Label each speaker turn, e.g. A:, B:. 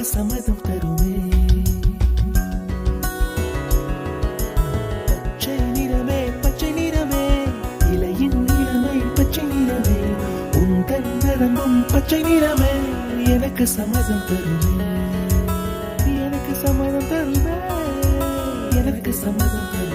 A: எனக்கு சம்மதம் தருமே. பச்சை நிறமே பச்சை நிறமே, இலையின் நிறமை பச்சை நிறமே, உந்தன் நிறமும் பச்சை நிறமே, எனக்கு சம்மதம் தருமே, எனக்கு சம்மதம் தருமே, எனக்கு சம்மதம் தருமே.